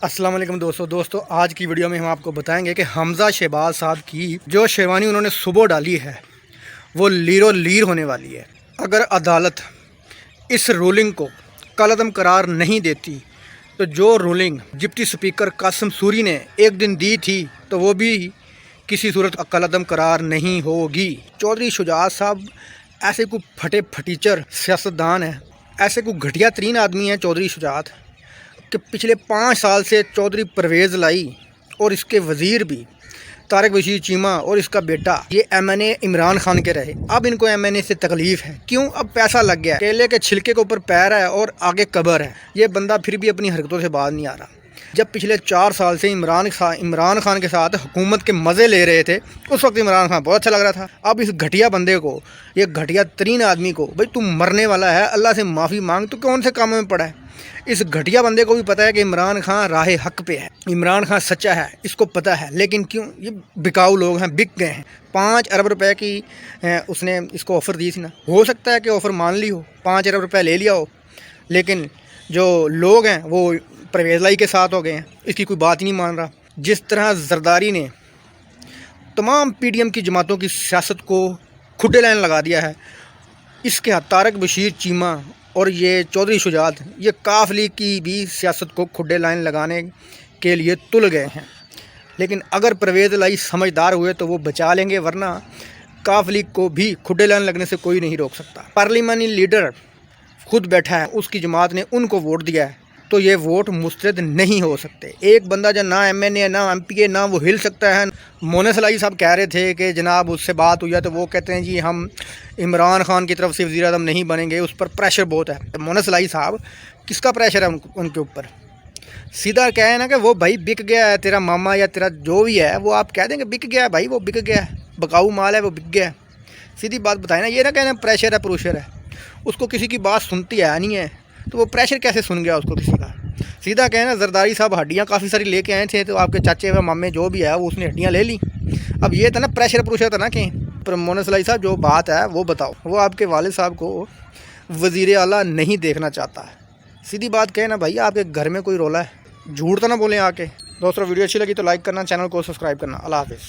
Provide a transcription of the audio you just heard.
अस्सलाम वालेकुम दोस्तों आज की वीडियो में हम आपको बताएंगे कि हमज़ा शहबाज साहब की जो शेरवानी उन्होंने सुबह डाली है वो लीरो लीर होने वाली है। अगर अदालत इस रूलिंग को कलअदम करार नहीं देती तो जो ruling deputy speaker Qasim Suri ने एक दिन दी थी तो वो भी किसी सूरत कलअदम करार नहीं होगी। चौधरी शुजात साहब ऐसे को फटे फटीचर सियासतदान है, ऐसे को घटिया तरीन आदमी है चौधरी शुजात कि पिछले 5 साल से चौधरी परवेज़ लाई और इसके वज़ीर भी तारिक बशीर चीमा और इसका बेटा ये MNA इमरान खान के रहे। अब इनको MNA से तकलीफ़ है, क्यों? अब पैसा लग गया, केले के छिलके के ऊपर पैर है और आगे कब्र है। ये बंदा फिर भी अपनी हरकतों से बाज नहीं आ रहा। जब पिछले 4 साल से इमरान खान के साथ हुकूमत के मज़े ले रहे थे उस वक्त इमरान खान बहुत अच्छा लग रहा था। अब इस घटिया बंदे को, ये घटिया तरीन आदमी को, भाई तू मरने वाला है, अल्लाह से माफ़ी मांग, तो कौन से कामों में पड़ा है? इस घटिया बंदे को भी पता है कि इमरान खान राह हक पे है, इमरान खान सच्चा है, इसको पता है, लेकिन क्यों? ये बिकाऊ लोग हैं, बिक गए हैं। 5 अरब रुपए की उसने इसको ऑफ़र दी थी ना, हो सकता है कि ऑफ़र मान ली हो, 5 अरब रुपए ले लिया हो, लेकिन जो लोग हैं वो परवेज़ लाई के साथ हो गए हैं, इसकी कोई बात ही नहीं मान रहा। जिस तरह जरदारी ने तमाम PDM की जमातों की सियासत को खुड्डे लाइन लगा दिया है, इसके हाथ तारिक बशीर चीमा और ये चौधरी शुजात ये काफ लीग की भी सियासत को खुड्डे लाइन लगाने के लिए तुल गए हैं। लेकिन अगर परवेज़ लाई समझदार हुए तो वो बचा लेंगे, वरना काफ लीग को भी खुड्डे लाइन लगने से कोई नहीं रोक सकता। पार्लिमानी लीडर खुद बैठा है, उसकी जमात ने उनको वोट दिया है, तो ये वोट मुस्तरद नहीं हो सकते। एक बंदा जो ना MNA ना MPA ना वो हिल सकता है। मोनस लाई साहब कह रहे थे कि जनाब उससे बात हुई है तो वो कहते हैं जी हम इमरान खान की तरफ से वज़ीर आज़म नहीं बनेंगे, उस पर प्रेशर बहुत है। तो मोनस लाई साहब किसका प्रेशर है उनके ऊपर? सीधा कहे ना कि वो भाई बिक गया है, तेरा मामा या तेरा जो भी है वो आप कह देंगे बिक गया है, भाई वो बिक गया है, बकाऊ माल है, वो बिक गया है। सीधी बात बताए ना, ये ना कहना प्रेशर है प्रूशर है। उसको किसी की बात सुनती है नहीं है तो वो प्रेशर कैसे सुन गया उसको किसी का? सीधा कहना जरदारी साहब हड्डियाँ काफ़ी सारी लेके आए थे तो आपके चाचे व मामे जो भी है वो उसने हड्डियाँ ले ली। अब ये था ना प्रेशर प्रूशर था ना कि पर मोनस लाई साहब जो बात है वो बताओ। वो आपके वालिद साहब को वज़ीर आला नहीं देखना चाहता है। सीधी बात कहे ना भाई, आपके घर में कोई रोला है, झूठ तो ना बोलें आके। दोस्तों वीडियो अच्छी लगी तो लाइक करना, चैनल को सब्सक्राइब करना। अल्लाह हाफ़िज़।